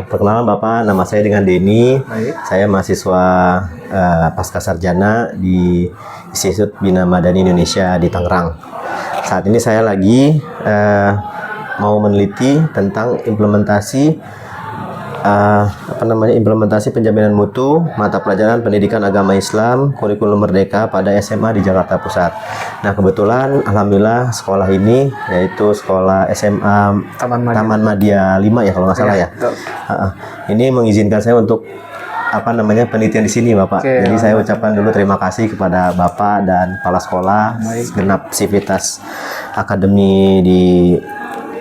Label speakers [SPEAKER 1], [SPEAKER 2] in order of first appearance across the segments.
[SPEAKER 1] Perkenalan Bapak, nama saya dengan Denny.
[SPEAKER 2] Baik.
[SPEAKER 1] Saya mahasiswa pasca sarjana di Institut Bina Madani Indonesia di Tangerang. Saat ini saya lagi mau meneliti tentang implementasi implementasi penjaminan mutu mata pelajaran pendidikan agama Islam kurikulum merdeka pada SMA di Jakarta Pusat. Nah, kebetulan alhamdulillah sekolah ini yaitu sekolah SMA Taman Madya 5 ya kalau nggak salah ya. Ini mengizinkan saya untuk penelitian di sini Bapak. Jadi saya ucapkan dulu terima kasih kepada Bapak dan kepala sekolah segenap sivitas akademi di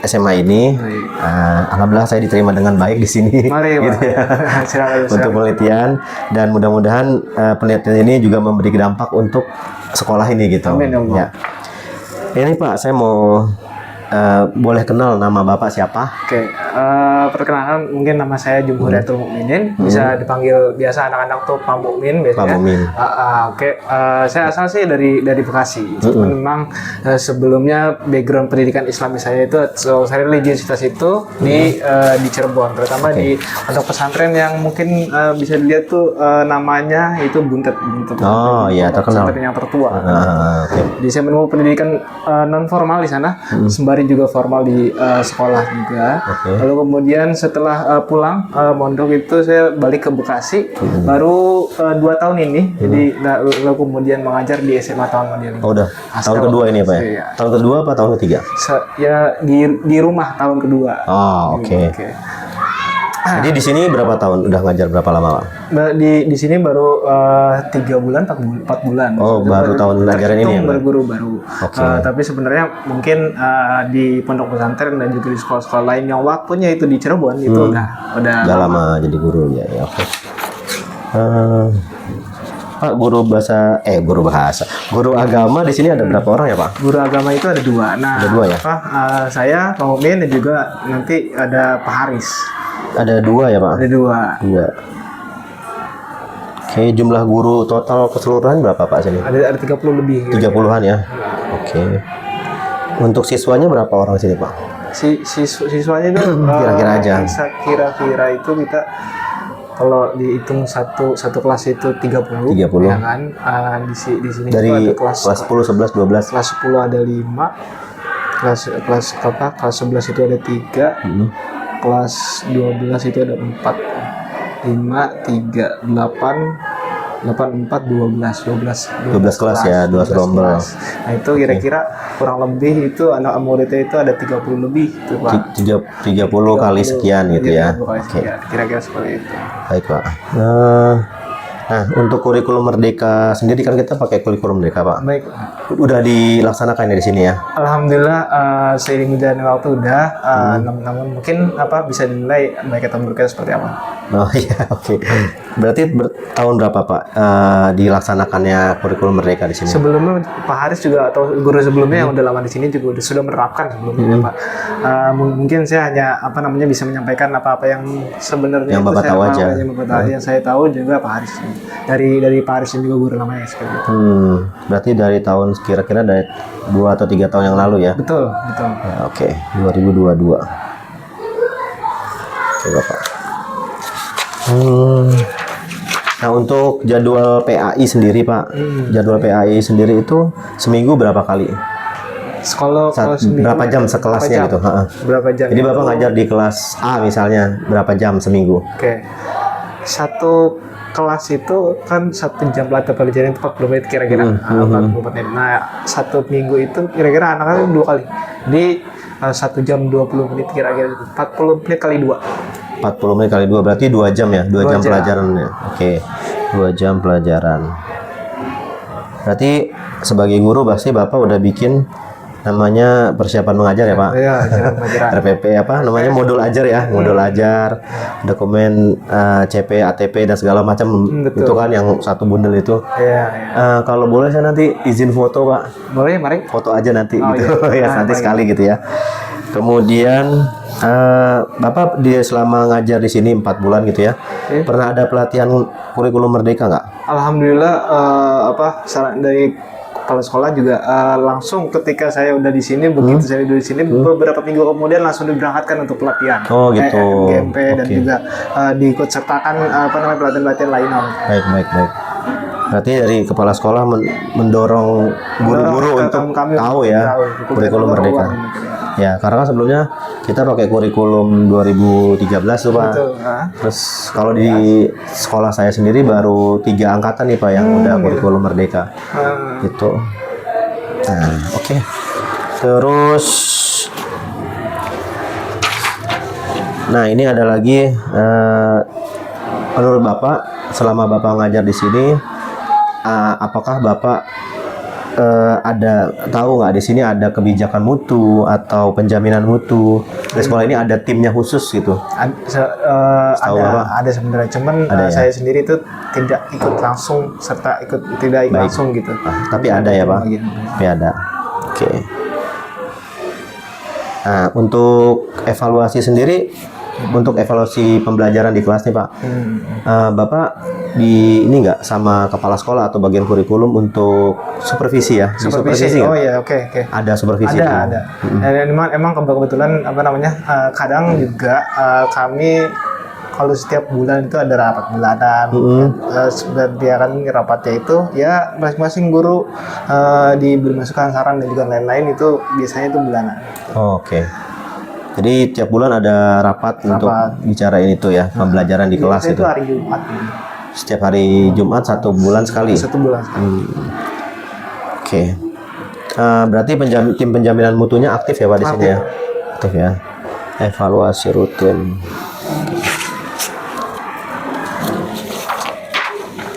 [SPEAKER 1] SMA ini. Alhamdulillah saya diterima dengan baik di sini.
[SPEAKER 2] Mari,
[SPEAKER 1] gitu ya.
[SPEAKER 2] silakan.
[SPEAKER 1] Untuk penelitian, dan mudah-mudahan penelitian ini juga memberi dampak untuk sekolah ini gitu.
[SPEAKER 2] Amin, ya.
[SPEAKER 1] Ini Pak, saya mau boleh kenal nama Bapak siapa?
[SPEAKER 2] Oke, perkenalkan mungkin nama saya Jumhuriyatul Mukminin, bisa dipanggil biasa anak-anak tuh Pak Mukmin biasanya.
[SPEAKER 1] Pak Mukmin.
[SPEAKER 2] Oke, saya asal sih dari Bekasi. Memang sebelumnya background pendidikan Islami saya itu, saya religiusitas itu di Cirebon, terutama di pondok pesantren yang mungkin bisa dilihat tuh namanya itu Buntet.
[SPEAKER 1] Oh iya, terkenal.
[SPEAKER 2] Pesantren yang tertua.
[SPEAKER 1] Okay.
[SPEAKER 2] Jadi saya menemukan pendidikan non formal di sana, sembari juga formal di sekolah juga. Lalu kemudian setelah pulang mondok itu saya balik ke Bekasi, baru 2 tahun ini. Jadi lalu kemudian mengajar di SMA Taman Madya 5.
[SPEAKER 1] Oh, udah tahun kedua ini Pak ya?
[SPEAKER 2] Iya.
[SPEAKER 1] Tahun kedua apa tahun ketiga?
[SPEAKER 2] Ya di rumah tahun kedua.
[SPEAKER 1] Oh, oke. Jadi di sini berapa tahun udah ngajar, berapa lama Pak?
[SPEAKER 2] Di sini baru 3 bulan, 4 bulan.
[SPEAKER 1] Oh, baru tahun ajaran ini ya, Pak?
[SPEAKER 2] Baru. Tapi sebenarnya mungkin di pondok pesantren dan juga di sekolah-sekolah lain yang waktunya itu di Cirebon itu udah
[SPEAKER 1] lama jadi guru ya. Oke. Pak, guru agama di sini ada berapa orang ya Pak?
[SPEAKER 2] Guru agama itu ada 2. Nah,
[SPEAKER 1] ada 2 ya?
[SPEAKER 2] Saya Pak Mukmin dan juga nanti ada Pak Haris.
[SPEAKER 1] Ada 2 ya Pak?
[SPEAKER 2] Ada 2.
[SPEAKER 1] Oke, jumlah guru total keseluruhan berapa Pak sini?
[SPEAKER 2] Ada 30 lebih.
[SPEAKER 1] 30-an ya? Oke. Untuk siswanya berapa orang sini Pak?
[SPEAKER 2] Siswanya itu
[SPEAKER 1] kira-kira aja.
[SPEAKER 2] Kira-kira itu kita kalau dihitung satu kelas itu 30 ya kan. Di sini
[SPEAKER 1] dari
[SPEAKER 2] itu ada kelas
[SPEAKER 1] 10, 11, 12.
[SPEAKER 2] Kelas 10 ada 5. Kelas 11 itu ada 3. Kelas 12 itu ada 4, 5, 3, 8, 4, 12
[SPEAKER 1] kelas ya, 12 rombel.
[SPEAKER 2] Nah itu kira-kira kurang lebih itu anak muridnya itu ada 30 lebih itu Pak.
[SPEAKER 1] 30 kali sekian gitu ya.
[SPEAKER 2] Oke. Kira-kira seperti itu.
[SPEAKER 1] Baik Pak. Nah, untuk kurikulum merdeka sendiri kan kita pakai kurikulum merdeka Pak.
[SPEAKER 2] Baik.
[SPEAKER 1] Udah dilaksanakan ya di sini ya?
[SPEAKER 2] Alhamdulillah seiring berjalannya waktu udah. Namun mungkin bisa dinilai baik atau buruknya seperti apa?
[SPEAKER 1] Oh iya, oke. Berarti tahun berapa Pak dilaksanakannya kurikulum merdeka di sini?
[SPEAKER 2] Sebelumnya Pak Haris juga atau guru sebelumnya yang udah lama di sini juga sudah menerapkan sebelumnya Pak. Mungkin saya hanya bisa menyampaikan apa-apa yang sebenarnya
[SPEAKER 1] yang Bapak tahu aja.
[SPEAKER 2] Yang saya tahu juga Pak Haris. Dari Pak Haris dan juga guru lamanya seperti itu.
[SPEAKER 1] Berarti dari tahun kira-kira dari 2 atau 3 tahun yang lalu ya?
[SPEAKER 2] Betul.
[SPEAKER 1] Ya, oke. 2022. Oke Bapak. Nah, untuk jadwal PAI sendiri Pak, jadwal PAI sendiri itu seminggu berapa kali? Berapa jam sekelasnya gitu?
[SPEAKER 2] Berapa jam?
[SPEAKER 1] Jadi Bapak ngajar di kelas A misalnya, berapa jam seminggu?
[SPEAKER 2] Oke. Satu kelas itu kan 1 jam pelajaran itu 40 menit kira-kira. 40 menit. Nah, 1 minggu itu kira-kira anak-anak 2 kali. Jadi 1 jam 20 menit kira-kira 40 menit kali 2.
[SPEAKER 1] 40 menit kali 2 berarti 2 jam ya? 2 jam pelajaran ya? Oke. 2 jam pelajaran. Berarti sebagai guru pasti Bapak udah bikin namanya persiapan mengajar ya Pak?
[SPEAKER 2] Iya,
[SPEAKER 1] RPP modul ajar ya, modul ajar, dokumen CP, ATP dan segala macam itu kan yang satu bundel itu.
[SPEAKER 2] Iya.
[SPEAKER 1] Kalau boleh saya nanti izin foto Pak.
[SPEAKER 2] Boleh, mari.
[SPEAKER 1] Foto aja nanti gitu. Ya nanti sekali gitu ya. Kemudian Bapak selama ngajar di sini 4 bulan gitu ya, pernah ada pelatihan kurikulum merdeka nggak?
[SPEAKER 2] Alhamdulillah saran dari kepala sekolah juga langsung ketika saya udah di sini, begitu saya udah di sini beberapa minggu kemudian langsung diberangkatkan untuk pelatihan.
[SPEAKER 1] Oh gitu.
[SPEAKER 2] GMP dan juga diikut sertakan pelatihan-pelatihan lainnya.
[SPEAKER 1] Baik. Berarti dari kepala sekolah mendorong guru-guru untuk
[SPEAKER 2] kami
[SPEAKER 1] tahu ya kurikulum merdeka. Ya, karena kan sebelumnya kita pakai kurikulum 2013 tuh Pak.
[SPEAKER 2] Betul,
[SPEAKER 1] Terus kalau di sekolah saya sendiri baru 3 angkatan nih Pak yang udah kurikulum merdeka. Gitu. Nah, oke. Terus, nah ini ada lagi. Menurut Bapak, selama Bapak ngajar di sini, apakah Bapak ada tahu nggak di sini ada kebijakan mutu atau penjaminan mutu? Di sekolah ini ada timnya khusus gitu.
[SPEAKER 2] Ada sebenarnya, cuman saya sendiri itu tidak ikut langsung serta tidak ikut langsung gitu.
[SPEAKER 1] Tapi ada ya Pak? Tapi ada. Oke. Nah, untuk evaluasi sendiri, untuk evaluasi pembelajaran di kelas nih Pak, Bapak di ini nggak sama kepala sekolah atau bagian kurikulum untuk supervisi ya?
[SPEAKER 2] Supervisi
[SPEAKER 1] nggak?
[SPEAKER 2] Oh ya, oke.
[SPEAKER 1] Ada supervisi?
[SPEAKER 2] Ada. Emang kebetulan kadang juga kami kalau setiap bulan itu ada rapat bulanan. Dia kan rapatnya itu ya masing-masing guru diberi masukan, saran dan juga lain-lain, itu biasanya itu bulanan.
[SPEAKER 1] Oke. Jadi tiap bulan ada rapat untuk bicarain itu ya, pembelajaran di kelas itu.
[SPEAKER 2] Itu hari Jumat.
[SPEAKER 1] Setiap hari Jumat 1 bulan sekali.
[SPEAKER 2] 1 bulan sekali.
[SPEAKER 1] Oke. Berarti tim penjaminan mutunya aktif ya Pak di sini ya? Aktif ya. Evaluasi rutin.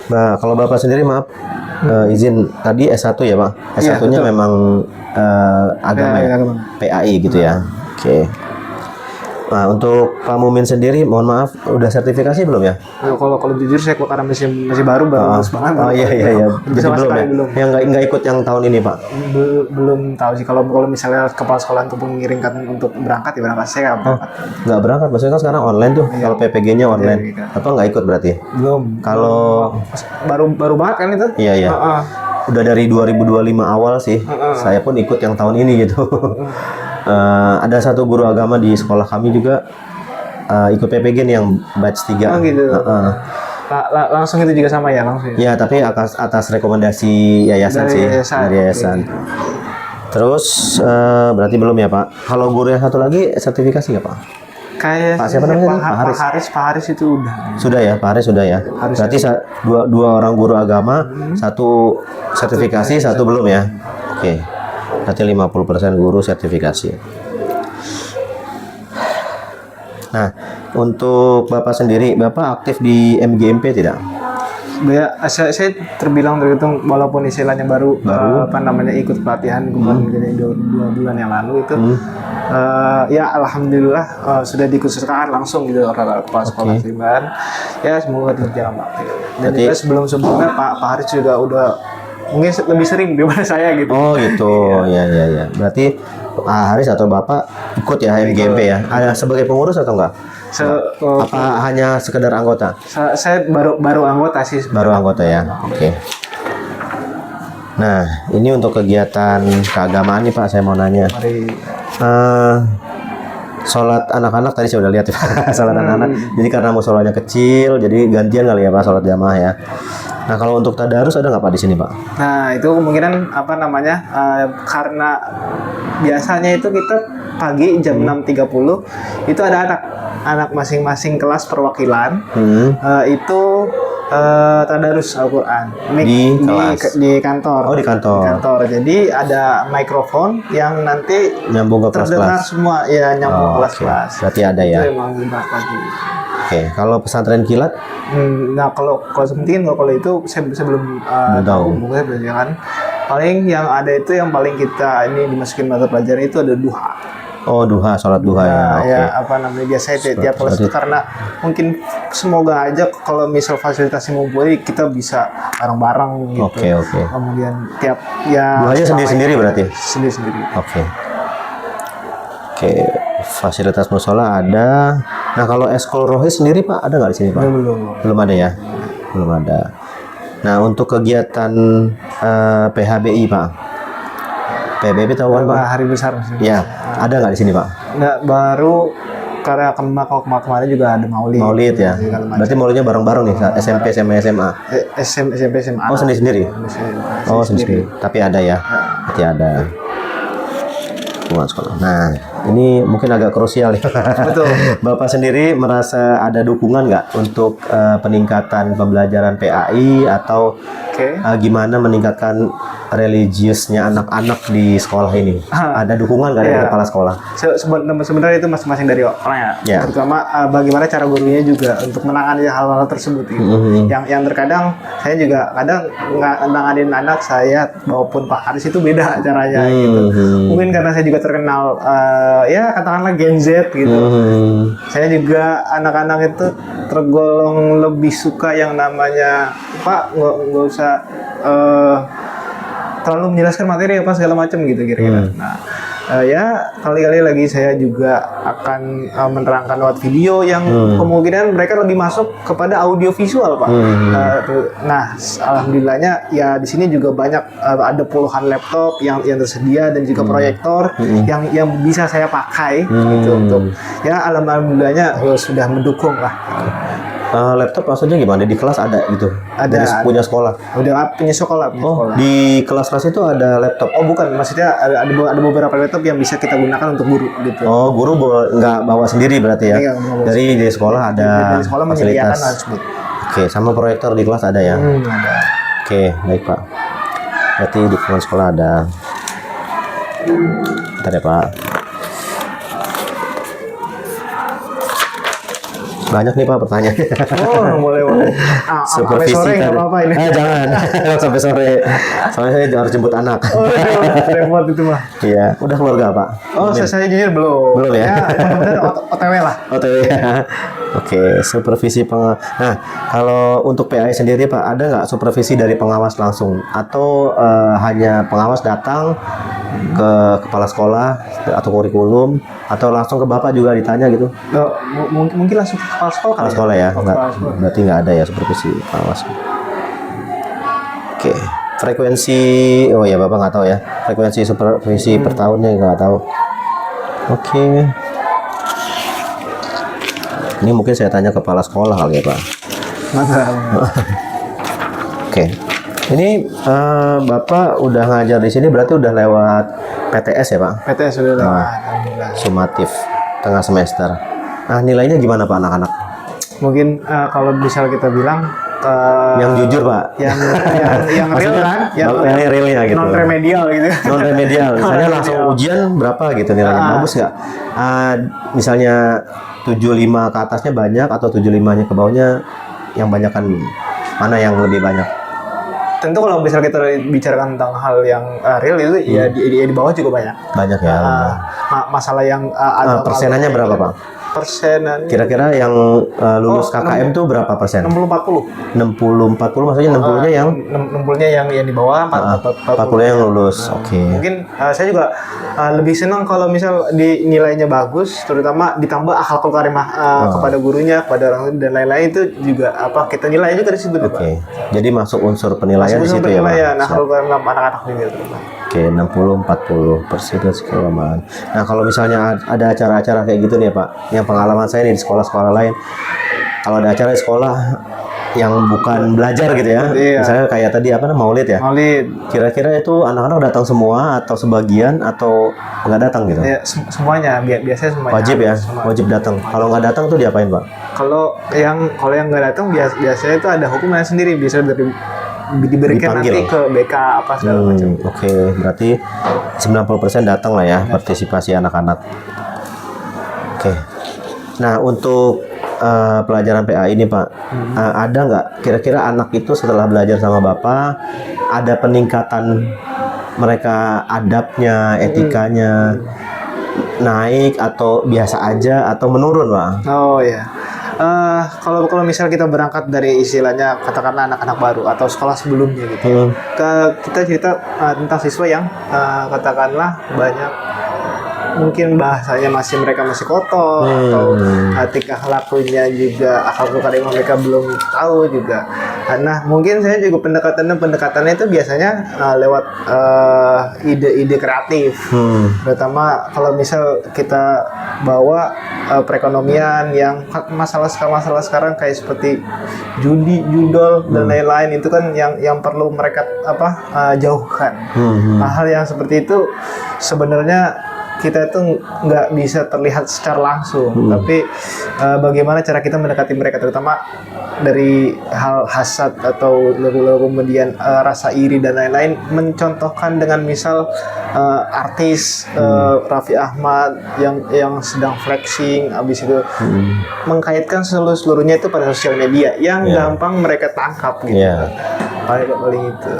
[SPEAKER 1] Nah, kalau Bapak sendiri maaf, izin tadi S1 ya Pak? S1-nya memang agama ya? PAI gitu ya? Oke. Nah, untuk Pak Mumin sendiri, mohon maaf, udah sertifikasi belum ya?
[SPEAKER 2] Kalau jujur saya karena masih baru lulus banget.
[SPEAKER 1] Oh iya. Jadi belum ya? Yang nggak ikut yang tahun ini Pak?
[SPEAKER 2] Belum tahu sih. Kalau misalnya kepala sekolah untuk mengirimkan untuk berangkat, ya berangkat, saya nggak berangkat.
[SPEAKER 1] Nggak berangkat, maksudnya kan sekarang online tuh. Kalau PPG-nya online. Atau nggak ikut berarti?
[SPEAKER 2] Belum.
[SPEAKER 1] Kalau
[SPEAKER 2] baru banget kan itu?
[SPEAKER 1] Iya. Udah dari 2025 awal sih. Saya pun ikut yang tahun ini gitu. Ada satu guru agama di sekolah kami juga ikut PPG nih yang batch 3.
[SPEAKER 2] Oh gitu. Langsung itu juga sama ya langsung.
[SPEAKER 1] Ya, tapi atas rekomendasi yayasan sih, dari yayasan. Terus berarti belum ya Pak? Kalau guru yang satu lagi sertifikasi nggak Pak?
[SPEAKER 2] Kayak
[SPEAKER 1] Pak siapa namanya?
[SPEAKER 2] Pak Haris itu udah.
[SPEAKER 1] Sudah ya, Pak Haris sudah ya. Berarti dua orang guru agama, satu sertifikasi, satu belum ya. Oke. Berarti 50% guru sertifikasi. Nah, untuk Bapak sendiri, Bapak aktif di MGMP tidak?
[SPEAKER 2] Ya, saya terbilang terhitung walaupun istilahnya baru. Ikut pelatihan kemarin jadi 2 bulan yang lalu itu. Ya alhamdulillah sudah diikutsertakan langsung gitu orang kepala sekolah Srimban. Ya semoga berjalan baik. Dan juga sebelumnya Pak Haris juga udah mungkin lebih sering daripada saya gitu.
[SPEAKER 1] Oh gitu, ya. Berarti Pak Haris atau Bapak ikut ya MGMP ya? Ada sebagai pengurus atau enggak? Apa hanya sekedar anggota?
[SPEAKER 2] Saya baru anggota sih.
[SPEAKER 1] Baru anggota ya, oke. Nah, ini untuk kegiatan keagamaan nih Pak, saya mau nanya. Sholat anak-anak tadi saya udah lihat ya, sholat anak-anak. Jadi karena musolanya kecil, jadi gantian kali ya Pak sholat jamaah ya. Nah, kalau untuk tadarus ada nggak Pak di sini Pak?
[SPEAKER 2] Nah, itu kemungkinan karena biasanya itu kita pagi jam 6.30 itu ada anak masing-masing kelas perwakilan itu tadarus Al-Quran di kantor.
[SPEAKER 1] Oh, di kantor.
[SPEAKER 2] Jadi ada mikrofon yang nanti
[SPEAKER 1] nyambung ke
[SPEAKER 2] terdengar
[SPEAKER 1] kelas-kelas.
[SPEAKER 2] Semua ya nyambung kelas-kelas.
[SPEAKER 1] Berarti ada ya.
[SPEAKER 2] Itu emang pagi.
[SPEAKER 1] Oke, kalau pesantren kilat?
[SPEAKER 2] Nah, kalau itu saya belum tahu. Mungkin jangan. Paling yang ada itu yang paling kita ini dimasukin mata pelajaran itu ada duha.
[SPEAKER 1] Oh, duha, sholat duha ya.
[SPEAKER 2] Ya, biasanya tiap kelas itu karena mungkin semoga aja kalau misal fasilitasnya mumpuni kita bisa bareng-bareng gitu.
[SPEAKER 1] Oke.
[SPEAKER 2] Kemudian tiap ya
[SPEAKER 1] duhanya sendiri-sendiri berarti?
[SPEAKER 2] Sendiri-sendiri.
[SPEAKER 1] Oke, fasilitas musola ada. Nah, kalau eskul rohis sendiri Pak ada nggak di sini Pak?
[SPEAKER 2] Belum
[SPEAKER 1] ada ya? Belum ada. Nah, untuk kegiatan PHBI Pak, PHBI tahu kan Pak?
[SPEAKER 2] Hari besar.
[SPEAKER 1] Ya, ada nggak di sini Pak?
[SPEAKER 2] Nggak, baru karena kemarin juga ada maulid.
[SPEAKER 1] Maulid ya. Berarti maulidnya bareng-bareng nih, SMP, SMA.
[SPEAKER 2] SMP, SMA.
[SPEAKER 1] Oh, sendiri-sendiri. Oh, sendiri. Tapi ada ya. Berarti ada. Hubungan sekolah. Nah, ini mungkin agak krusial ya.
[SPEAKER 2] Betul.
[SPEAKER 1] Bapak sendiri merasa ada dukungan nggak untuk peningkatan pembelajaran PAI atau gimana meningkatkan religiusnya anak-anak di sekolah ini? Ada dukungan nggak dari kepala sekolah?
[SPEAKER 2] Sebenarnya itu masing-masing dari orangnya.
[SPEAKER 1] Ya.
[SPEAKER 2] Terutama bagaimana cara gurunya juga untuk menangani hal-hal tersebut. Gitu. Yang terkadang saya juga kadang nggak nanganin anak saya maupun Pak Haris itu beda caranya. Gitu. Mungkin karena saya juga terkenal ya katakanlah Gen Z gitu. Saya juga anak-anak itu tergolong lebih suka yang namanya Pak nggak usah terlalu menjelaskan materi apa segala macam gitu kira-kira. Nah, ya kali-kali lagi saya juga akan menerangkan lewat video yang kemungkinan mereka lebih masuk kepada audio visual Pak. Nah, alhamdulillahnya ya di sini juga banyak ada puluhan laptop yang tersedia dan juga proyektor yang bisa saya pakai gitu untuk ya alhamdulillahnya sudah mendukung lah.
[SPEAKER 1] Laptop maksudnya gimana? Di kelas ada gitu?
[SPEAKER 2] Ada.
[SPEAKER 1] Punya sekolah?
[SPEAKER 2] Udah punya sekolah. Sekolah.
[SPEAKER 1] Di kelas-kelas itu ada laptop?
[SPEAKER 2] Oh bukan, maksudnya ada beberapa laptop yang bisa kita gunakan untuk guru gitu.
[SPEAKER 1] Oh, guru nggak bawa sendiri berarti ya? Dari sekolah ada
[SPEAKER 2] dari sekolah
[SPEAKER 1] fasilitas.
[SPEAKER 2] Tersebut.
[SPEAKER 1] Oke, sama proyektor di kelas ada ya?
[SPEAKER 2] Ada.
[SPEAKER 1] Oke, baik Pak. Berarti di sekolah ada. Bentar ya Pak. Banyak nih Pak pertanyaan.
[SPEAKER 2] Oh, boleh.
[SPEAKER 1] Supervisi
[SPEAKER 2] sore nggak apa-apa ini.
[SPEAKER 1] Jangan sampai sore. Soalnya saya harus jemput anak.
[SPEAKER 2] Oh, repot itu mah.
[SPEAKER 1] Iya, udah keluarga Pak?
[SPEAKER 2] Oh, saya jujur belum.
[SPEAKER 1] Belum ya?
[SPEAKER 2] Mudah-mudahan OTW lah.
[SPEAKER 1] OTW ya. Oke, supervisi Nah, kalau untuk PAI sendiri Pak, ada nggak supervisi dari pengawas langsung atau hanya pengawas datang ke kepala sekolah atau kurikulum atau langsung ke Bapak juga ditanya gitu?
[SPEAKER 2] Mungkin langsung ke kepala sekolah.
[SPEAKER 1] Kepala sekolah ya? Berarti nggak ada ya supervisi pengawas. Oke, frekuensi, oh ya Bapak nggak tahu ya, frekuensi supervisi per tahunnya nggak tahu. Oke. Ini mungkin saya tanya kepala sekolah kali ya Pak. Oke. Ini Bapak udah ngajar di sini berarti udah lewat PTS ya Pak?
[SPEAKER 2] PTS sudah lewat.
[SPEAKER 1] Sumatif tengah semester. Nah, nilainya gimana Pak anak-anak?
[SPEAKER 2] Mungkin kalau bisa kita bilang
[SPEAKER 1] yang jujur Pak,
[SPEAKER 2] yang real kan,
[SPEAKER 1] yang realnya gitu,
[SPEAKER 2] non remedial gitu,
[SPEAKER 1] non remedial. Misalnya langsung ujian berapa gitu nilainya, bagus nggak? Misalnya 75 ke atasnya banyak atau 75-nya ke bawahnya yang banyak kan mana yang lebih banyak?
[SPEAKER 2] Tentu kalau bisa kita bicarakan tentang hal yang real itu ya di bawah juga banyak.
[SPEAKER 1] Banyak ya.
[SPEAKER 2] Masalah yang
[SPEAKER 1] persenannya berapa Pak?
[SPEAKER 2] Persenan.
[SPEAKER 1] Kira-kira yang lulus KKM tuh berapa persen?
[SPEAKER 2] 60-40.
[SPEAKER 1] 60-40 maksudnya 60-nya yang?
[SPEAKER 2] 60-nya yang di bawah,
[SPEAKER 1] 40-nya yang lulus. Oke.
[SPEAKER 2] Mungkin saya juga lebih senang kalau misal di nilainya bagus, terutama ditambah akhlakul karimah kepada gurunya, kepada orang dan lain-lain itu juga kita nilai juga di situ.
[SPEAKER 1] Oke. Jadi masuk unsur penilaian di situ ya Pak?
[SPEAKER 2] Akhlakul karimah anak-anak juga terutama.
[SPEAKER 1] Oke, 60-40% sekolahan. Nah, kalau misalnya ada acara-acara kayak gitu nih Pak, yang pengalaman saya nih di sekolah-sekolah lain, kalau ada acara di sekolah yang bukan belajar gitu ya, misalnya kayak tadi maulid ya?
[SPEAKER 2] Maulid.
[SPEAKER 1] Kira-kira itu anak-anak datang semua atau sebagian atau nggak datang gitu?
[SPEAKER 2] Ya, semuanya, biasanya semuanya.
[SPEAKER 1] Wajib ya, wajib datang. Kalau nggak datang tuh diapain Pak?
[SPEAKER 2] Kalau yang nggak datang biasanya itu ada hukuman sendiri, bisa diberikan
[SPEAKER 1] dipanggil.
[SPEAKER 2] Nanti ke BK apa segala macam.
[SPEAKER 1] Oke, berarti 90% datang lah ya partisipasi anak-anak. Oke. Nah, untuk pelajaran PA ini Pak, ada nggak kira-kira anak itu setelah belajar sama Bapak ada peningkatan mereka adabnya, etikanya naik atau biasa aja atau menurun Pak?
[SPEAKER 2] Oh ya. Kalau misal kita berangkat dari istilahnya katakanlah anak-anak baru atau sekolah sebelumnya gitu, kita cerita tentang siswa yang katakanlah banyak mungkin bahasanya mereka masih kotor atau tingkah lakunya juga akhlakul karimah mereka belum tahu juga. Nah, mungkin saya juga pendekatannya itu biasanya lewat ide-ide kreatif. Terutama kalau misal kita bawa perekonomian yang masalah sekarang kayak seperti judi, judol dan lain-lain, itu kan yang perlu mereka jauhkan. Hal-hal yang seperti itu sebenarnya kita itu nggak bisa terlihat secara langsung, tapi bagaimana cara kita mendekati mereka, terutama dari hal hasad atau lalu kemudian rasa iri dan lain-lain, mencontohkan dengan misal artis Raffi Ahmad yang sedang flexing, habis itu mengkaitkan seluruhnya itu pada sosial media yang gampang mereka tangkap gitu. Paling itu.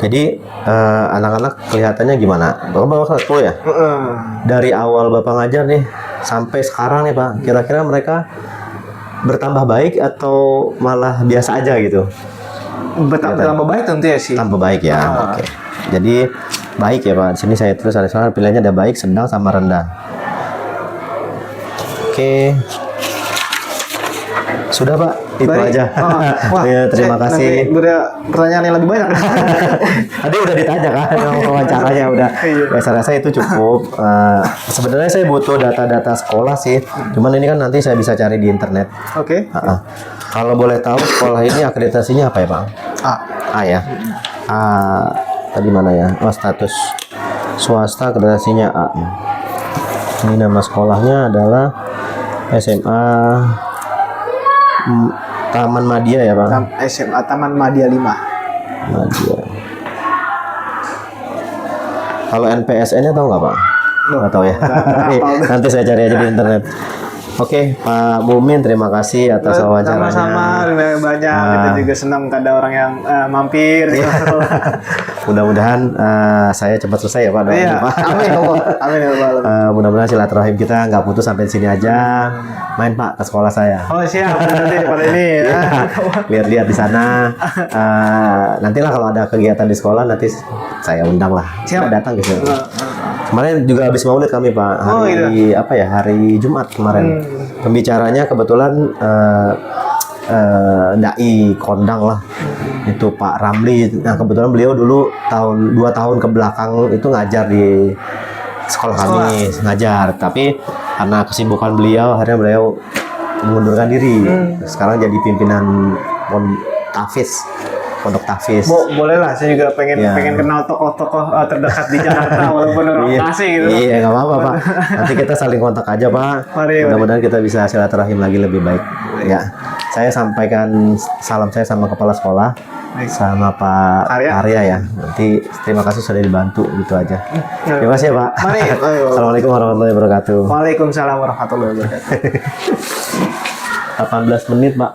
[SPEAKER 1] Jadi anak-anak kelihatannya gimana? Bapak kelas 10 ya? Dari awal Bapak ngajar nih sampai sekarang nih Pak, kira-kira mereka bertambah baik atau malah biasa aja gitu?
[SPEAKER 2] Bertambah baik tentu ya sih.
[SPEAKER 1] Tambah baik ya. Oke. Jadi baik ya Pak. Di sini saya tulis ada pilihannya ada baik, sedang sama rendah. Oke. Sudah Pak, itu
[SPEAKER 2] Baik.
[SPEAKER 1] aja.
[SPEAKER 2] Wah,
[SPEAKER 1] Ya, terima kasih.
[SPEAKER 2] Nanti pertanyaan yang lebih banyak.
[SPEAKER 1] Tadi udah ditanya kan wawancaranya udah. Ya, saya rasa itu cukup. Sebenarnya saya butuh data-data sekolah sih. Cuman ini kan nanti saya bisa cari di internet.
[SPEAKER 2] Oke.
[SPEAKER 1] Kalau boleh tahu sekolah ini akreditasinya apa ya Pak? A ya. Tadi mana ya? Oh, status swasta akreditasinya A. Ini nama sekolahnya adalah SMA Taman Madya ya Pak?
[SPEAKER 2] SMA Taman Madya 5.
[SPEAKER 1] Madya. Kalau NPSN-nya tahu nggak Pak? Nggak tahu ya. Nanti saya cari aja di internet. Oke, Pak Mumin, terima kasih atas wawancaranya.
[SPEAKER 2] Sama-sama, terima banyak. Kita juga senang ada orang yang mampir. Gitu.
[SPEAKER 1] Mudah-mudahan saya cepat selesai ya Pak.
[SPEAKER 2] Iya. Amin. Amin ya Allah.
[SPEAKER 1] Mudah-mudahan silaturahim kita nggak putus sampai sini aja. Main Pak ke sekolah saya.
[SPEAKER 2] Oh siap. Nanti pada ini.
[SPEAKER 1] Lihat-lihat di sana. Nantilah kalau ada kegiatan di sekolah nanti saya undang lah.
[SPEAKER 2] Siap.
[SPEAKER 1] Datang ke sini. Kemarin juga habis maulid kami Pak, hari apa ya, hari Jumat kemarin. Pembicaranya kebetulan dai kondang lah, itu Pak Ramli. Nah kebetulan beliau dulu 2 tahun ke belakang itu ngajar di sekolah kami, ngajar. Tapi karena kesibukan beliau, akhirnya beliau mengundurkan diri. Sekarang jadi pimpinan Pondok Tahfiz.
[SPEAKER 2] Boleh lah, saya juga pengen kenal tokoh-tokoh terdekat di Jakarta walaupun orang Bekasi gitu.
[SPEAKER 1] Iya, nggak apa-apa Pak. Nanti kita saling kontak aja Pak. Mudah-mudahan kita bisa silaturahim lagi lebih baik. Ya, saya sampaikan salam saya sama kepala sekolah, sama Pak Arya ya. Nanti terima kasih sudah dibantu, gitu aja. Terima kasih ya Pak.
[SPEAKER 2] Mari.
[SPEAKER 1] Assalamualaikum warahmatullahi wabarakatuh.
[SPEAKER 2] Waalaikumsalam warahmatullahi wabarakatuh.
[SPEAKER 1] 18 menit Pak.